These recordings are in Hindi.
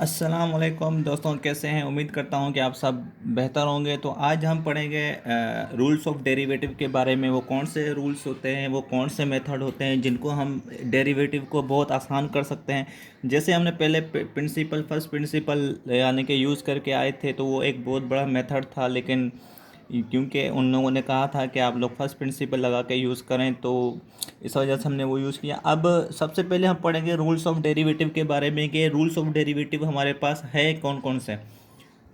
अस्सलाम वालेकुम दोस्तों, कैसे हैं। उम्मीद करता हूं कि आप सब बेहतर होंगे। तो आज हम पढ़ेंगे रूल्स ऑफ डेरिवेटिव के बारे में। वो कौन से रूल्स होते हैं, वो कौन से मेथड होते हैं जिनको हम डेरिवेटिव को बहुत आसान कर सकते हैं। जैसे हमने पहले फर्स्ट प्रिंसिपल यानी कि यूज़ करके आए थे, तो वो एक बहुत बड़ा मेथड था, लेकिन क्योंकि उन लोगों ने कहा था कि आप लोग फर्स्ट प्रिंसिपल लगा के यूज़ करें, तो इस वजह से हमने वो यूज़ किया। अब सबसे पहले हम पढ़ेंगे रूल्स ऑफ डेरिवेटिव के बारे में कि रूल्स ऑफ डेरिवेटिव हमारे पास है कौन कौन से।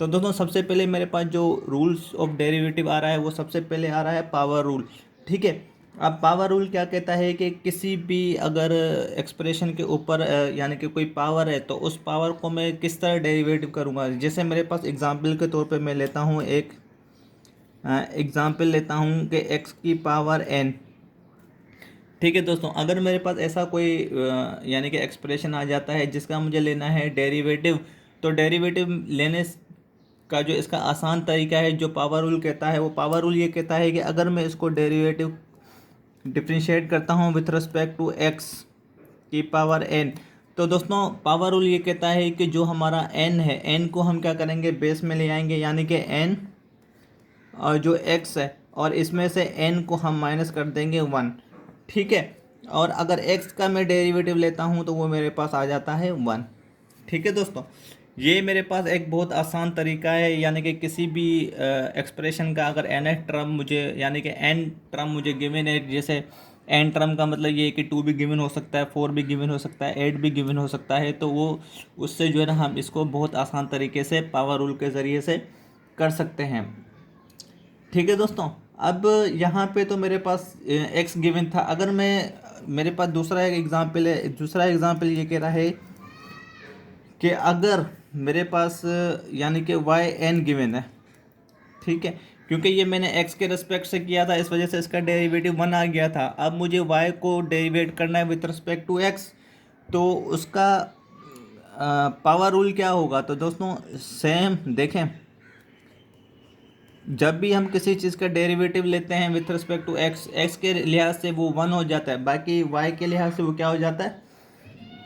तो दोस्तों, सबसे पहले मेरे पास जो रूल्स ऑफ डेरिवेटिव आ रहा है वो सबसे पहले आ रहा है पावर रूल। ठीक है। अब पावर रूल क्या कहता है कि किसी भी अगर एक्सप्रेशन के ऊपर यानी कि कोई पावर है, तो उस पावर को मैं किस तरह डेरिवेटिव करूँगा। जैसे मेरे पास एग्जांपल के तौर पे मैं लेता हूँ एक एग्जांपल लेता हूँ कि x की पावर n। ठीक है दोस्तों, अगर मेरे पास ऐसा कोई यानी कि एक्सप्रेशन आ जाता है जिसका मुझे लेना है डेरिवेटिव, तो डेरिवेटिव लेने का जो इसका आसान तरीका है, जो पावर रूल कहता है, वो पावर रूल ये कहता है कि अगर मैं इसको डेरिवेटिव डिफ्रेंशिएट करता हूँ विथ रिस्पेक्ट टू x की पावर n, तो दोस्तों पावर रूल ये कहता है कि जो हमारा n है, n को हम क्या करेंगे, बेस में ले आएंगे, यानी कि n और जो x है, और इसमें से n को हम माइनस कर देंगे 1। ठीक है। और अगर x का मैं डेरिवेटिव लेता हूँ तो वो मेरे पास आ जाता है 1। ठीक है दोस्तों, ये मेरे पास एक बहुत आसान तरीका है। यानी कि किसी भी एक्सप्रेशन का अगर n टर्म मुझे, यानी कि n टर्म मुझे गिवन है, जैसे n टर्म का मतलब ये है कि 2 भी गिवन हो सकता है, 4 भी गिवन हो सकता है, 8 भी गिवन हो सकता है, तो वो उससे जो है ना हम इसको बहुत आसान तरीके से पावर रूल के ज़रिए से कर सकते हैं। ठीक है दोस्तों, अब यहाँ पे तो मेरे पास एक्स गिवन था। अगर मैं मेरे पास दूसरा एक एग्जांपल है, दूसरा एग्जांपल ये कह रहा है कि अगर मेरे पास यानी कि वाई एन गिवन है। ठीक है। क्योंकि ये मैंने एक्स के रिस्पेक्ट से किया था, इस वजह से इसका डेरिवेटिव 1 आ गया था। अब मुझे वाई को डेरिवेट करना है विथ रिस्पेक्ट टू एक्स, तो उसका पावर रूल क्या होगा। तो दोस्तों सेम देखें, जब भी हम किसी चीज़ का डेरिवेटिव लेते हैं with respect to x, x के लिहाज से वो 1 हो जाता है, बाकी वाई के लिहाज से वो क्या हो जाता है,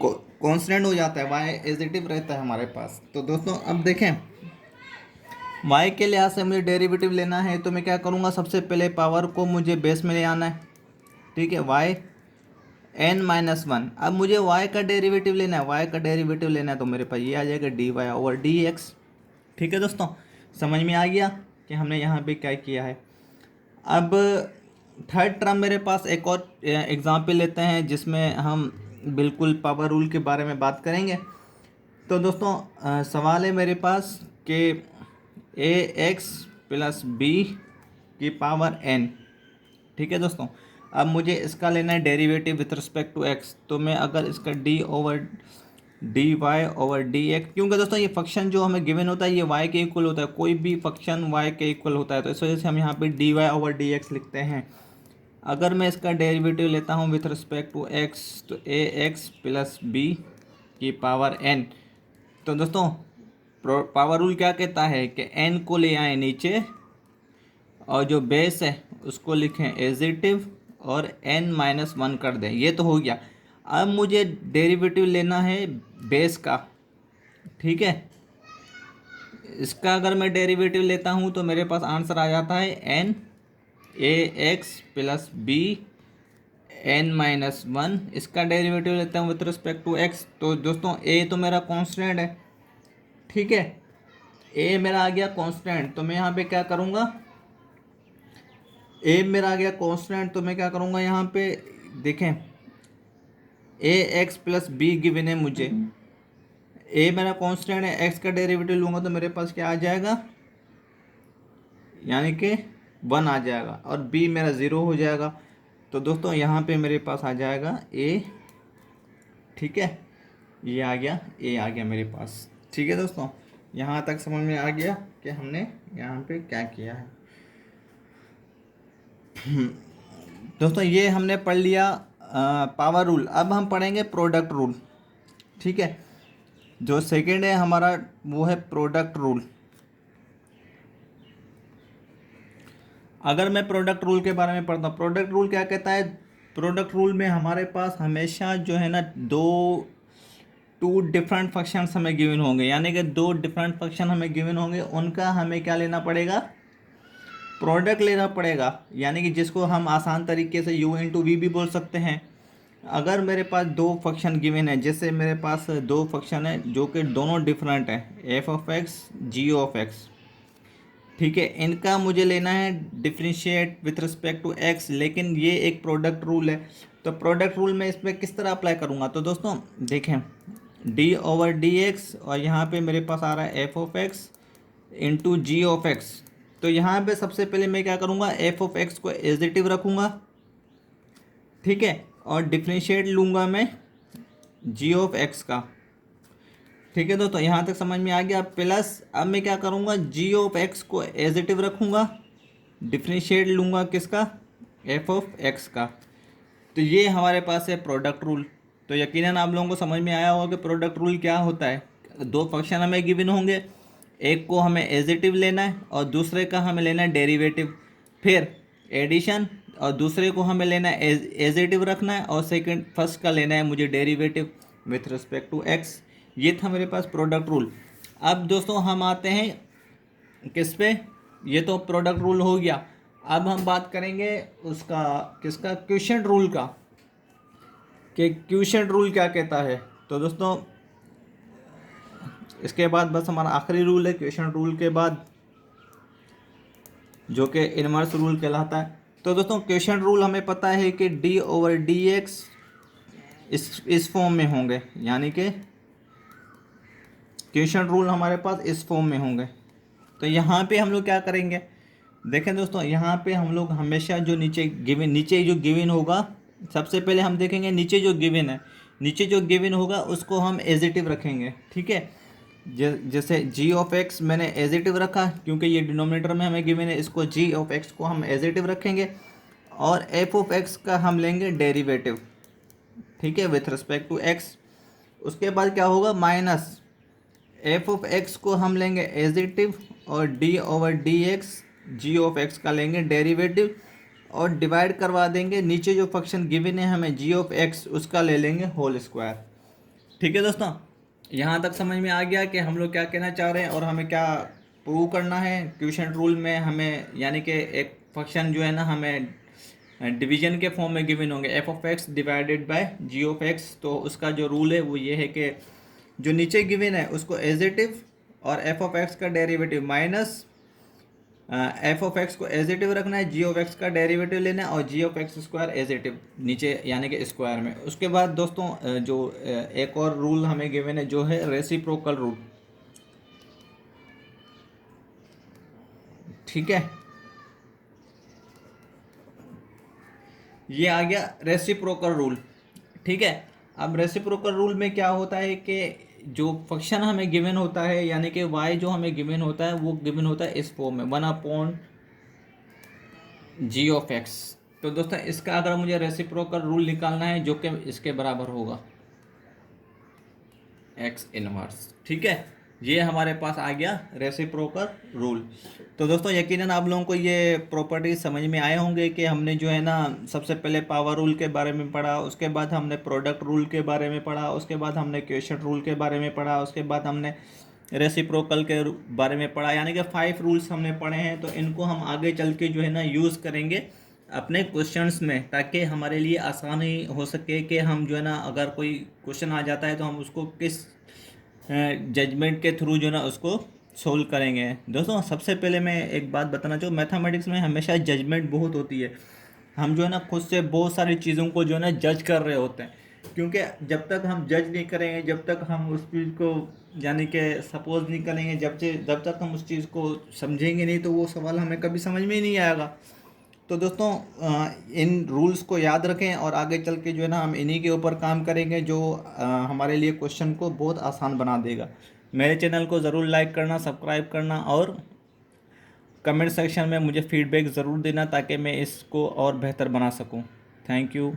कांस्टेंट हो जाता है, वाई एजिटिव रहता है हमारे पास। तो दोस्तों अब देखें, वाई के लिहाज से मुझे डेरिवेटिव लेना है, तो मैं क्या करूँगा, सबसे पहले पावर को मुझे बेस में ले आना है। ठीक है, वाई n-1। अब मुझे y का डेरिवेटिव लेना है, y का डेरिवेटिव लेना है, तो मेरे पास ये आ जाएगा dy/dx। ठीक है दोस्तों, समझ में आ गया कि हमने यहाँ पे क्या किया है। अब थर्ड टर्म मेरे पास एक और एग्जांपल लेते हैं जिसमें हम बिल्कुल पावर रूल के बारे में बात करेंगे। तो दोस्तों सवाल है मेरे पास कि ax+b की पावर n। ठीक है दोस्तों, अब मुझे इसका लेना है derivative with respect to x. तो मैं अगर इसका dy/dx, क्योंकि दोस्तों ये फंक्शन जो हमें गिवन होता है ये y के इक्वल होता है, कोई भी फंक्शन y के इक्वल होता है, तो इस वजह से हम यहाँ पे dy/dx लिखते हैं। अगर मैं इसका डेरिवेटिव लेता हूँ विथ रिस्पेक्ट टू x, तो ax+b की पावर n। तो दोस्तों पावर रूल क्या कहता है कि n को ले आए नीचे, और जो बेस है उसको लिखें एजिटिव, और n-1 कर दें। ये तो हो गया। अब मुझे डेरिवेटिव लेना है बेस का। ठीक है, इसका अगर मैं डेरिवेटिव लेता हूँ तो मेरे पास आंसर आ जाता है n(ax+b n-1)। इसका डेरिवेटिव लेता हूँ विथ रिस्पेक्ट टू x, तो दोस्तों a तो मेरा कांस्टेंट है। ठीक है, a मेरा आ गया कांस्टेंट, तो मैं यहाँ पे क्या करूँगा, ए मेरा आ गया कांस्टेंट, तो मैं क्या करूँगा यहाँ पे, देखें ax+b गिवन है मुझे, ए मेरा कांस्टेंट है, एक्स का डेरिवेटिव लूँगा तो मेरे पास क्या आ जाएगा, यानी कि 1 आ जाएगा, और b मेरा 0 हो जाएगा। तो दोस्तों यहाँ पे मेरे पास आ जाएगा a। ठीक है, ये आ गया, a आ गया मेरे पास। ठीक है दोस्तों, यहाँ तक समझ में आ गया कि हमने यहाँ पे क्या किया है। दोस्तों ये हमने पढ़ लिया पावर रूल। अब हम पढ़ेंगे प्रोडक्ट रूल। ठीक है, जो सेकंड है हमारा वो है प्रोडक्ट रूल। अगर मैं प्रोडक्ट रूल के बारे में पढ़ता हूँ, प्रोडक्ट रूल क्या कहता है, प्रोडक्ट रूल में हमारे पास हमेशा जो है ना दो टू डिफरेंट फंक्शंस हमें गिवन होंगे, यानी कि दो डिफरेंट फंक्शन हमें गिवन होंगे, उनका हमें क्या लेना पड़ेगा, प्रोडक्ट लेना पड़ेगा। यानी कि जिसको हम आसान तरीके से u इंटू वी भी बोल सकते हैं। अगर मेरे पास दो फंक्शन गिवन है, जैसे मेरे पास दो फंक्शन है जो कि दोनों डिफरेंट है, f of x, g of x, ठीक है, इनका मुझे लेना है differentiate with respect to x, लेकिन ये एक प्रोडक्ट रूल है। तो प्रोडक्ट रूल मैं इसमें किस तरह अप्लाई करूँगा, तो दोस्तों देखें, डी ओवर डी एक्स और यहाँ पे मेरे पास आ रहा है f of x into g of x. तो यहाँ पे सबसे पहले मैं क्या करूँगा, एफ ऑफ एक्स को एजिटिव रखूँगा, ठीक है, और डिफरेंशिएट लूँगा मैं जी ऑफ एक्स का, ठीक है दोस्तों, यहाँ तक समझ में आ गया। प्लस अब मैं क्या करूँगा, जी ऑफ एक्स को एजिटिव रखूँगा, डिफरेंशिएट लूँगा किसका, एफ ऑफ एक्स का। तो ये हमारे पास है प्रोडक्ट रूल। तो यकीनन आप लोगों को समझ में आया होगा कि प्रोडक्ट रूल क्या होता है। दो फंक्शन हमें गिवन होंगे, एक को हमें एजिटिव लेना है और दूसरे का हमें लेना है डेरिवेटिव, फिर एडिशन, और दूसरे को हमें लेना है एजिटिव रखना है, और फर्स्ट का लेना है मुझे derivative with respect to x. ये था मेरे पास प्रोडक्ट रूल। अब दोस्तों हम आते हैं किस पे, ये तो प्रोडक्ट रूल हो गया। अब हम बात करेंगे उसका, किसका, क्वोशिएंट रूल का, कि क्वोशिएंट रूल क्या कहता है। तो दोस्तों इसके बाद बस हमारा आखिरी रूल है क्वोशिएंट रूल के बाद, जो कि इनवर्स रूल कहलाता है। तो दोस्तों क्वोशिएंट रूल हमें पता है कि डी ओवर डी एक्स इस फॉर्म में होंगे, यानी कि क्वोशिएंट रूल हमारे पास इस फॉर्म में होंगे। तो यहाँ पे हम लोग क्या करेंगे, देखें दोस्तों, यहाँ पे हम लोग हमेशा जो नीचे जो गिवन होगा, सबसे पहले हम देखेंगे नीचे जो गिवन है, नीचे जो गिवन होगा उसको हम एजिटिव रखेंगे, ठीक है। जैसे जी ऑफ एक्स मैंने एजिटिव रखा क्योंकि ये डिनोमिनेटर में हमें गिवन है, इसको जी ऑफ एक्स को हम एजिटिव रखेंगे, और एफ ऑफ एक्स का हम लेंगे डेरिवेटिव, ठीक है, विथ रिस्पेक्ट टू एक्स। उसके बाद क्या होगा, माइनस एफ ऑफ एक्स को हम लेंगे एजिटिव, और d over d x g of x का लेंगे डेरिवेटिव, और डिवाइड करवा देंगे, नीचे जो फंक्शन गिवन है हमें जी ऑफ एक्स, उसका ले लेंगे होल स्क्वायर। ठीक है दोस्तों, यहाँ तक समझ में आ गया कि हम लोग क्या कहना चाह रहे हैं और हमें क्या प्रूव करना है क्वोशिएंट रूल में हमें, यानी कि एक फंक्शन जो है ना हमें डिवीजन के फॉर्म में गिवन होंगे, f of x divided by g of x. तो उसका जो रूल है वो ये है कि जो नीचे गिवन है उसको एजिटिव और एफ ऑफ एक्स का derivative minus F of x को एजिटिव रखना है, जी ऑफ एक्स का डेरिवेटिव लेना है, और जी ऑफ एक्स स्क्वायर एजिटिव नीचे यानी कि स्क्वायर में। उसके बाद दोस्तों जो एक और रूल हमें गिवन है जो है रेसिप्रोकल रूल, ठीक है, ये आ गया रेसिप्रोकल रूल, ठीक है। अब रेसिप्रोकल रूल में क्या होता है कि जो फंक्शन हमें गिवन होता है, यानी कि y जो हमें गिवन होता है वो गिवन होता है इस फॉर्म में 1/g ऑफ x। तो दोस्तों इसका अगर मुझे रेसिप्रोकल रूल निकालना है जो कि इसके बराबर होगा x इनवर्स, ठीक है, ये हमारे पास आ गया रेसिप्रोकल रूल। तो दोस्तों यकीनन आप लोगों को ये प्रॉपर्टी समझ में आए होंगे कि हमने जो है ना सबसे पहले पावर रूल के बारे में पढ़ा, उसके बाद हमने प्रोडक्ट रूल के बारे में पढ़ा, उसके बाद हमने क्वोशिएंट रूल के बारे में पढ़ा, उसके बाद हमने रेसिप्रोकल के बारे में पढ़ा, यानी कि 5 रूल्स हमने पढ़े हैं। तो इनको हम आगे चल के जो है ना यूज़ करेंगे अपने क्वेश्चंस में, ताकि हमारे लिए आसानी हो सके कि हम जो है ना अगर कोई क्वेश्चन आ जाता है तो हम उसको किस जजमेंट के थ्रू जो है ना उसको सोल्व करेंगे। दोस्तों सबसे पहले मैं एक बात बताना चाहूँ, मैथमेटिक्स में हमेशा जजमेंट बहुत होती है। हम जो है ना खुद से बहुत सारी चीज़ों को जो है ना जज कर रहे होते हैं, क्योंकि जब तक हम जज नहीं करेंगे, जब तक हम उस चीज़ को यानी कि सपोज नहीं करेंगे, जब तक हम उस चीज़ को समझेंगे नहीं, तो वो सवाल हमें कभी समझ में ही नहीं आएगा। तो दोस्तों इन रूल्स को याद रखें और आगे चल के जो है ना हम इन्हीं के ऊपर काम करेंगे, जो हमारे लिए क्वेश्चन को बहुत आसान बना देगा। मेरे चैनल को ज़रूर लाइक करना, सब्सक्राइब करना, और कमेंट सेक्शन में मुझे फीडबैक ज़रूर देना ताकि मैं इसको और बेहतर बना सकूं। Thank you.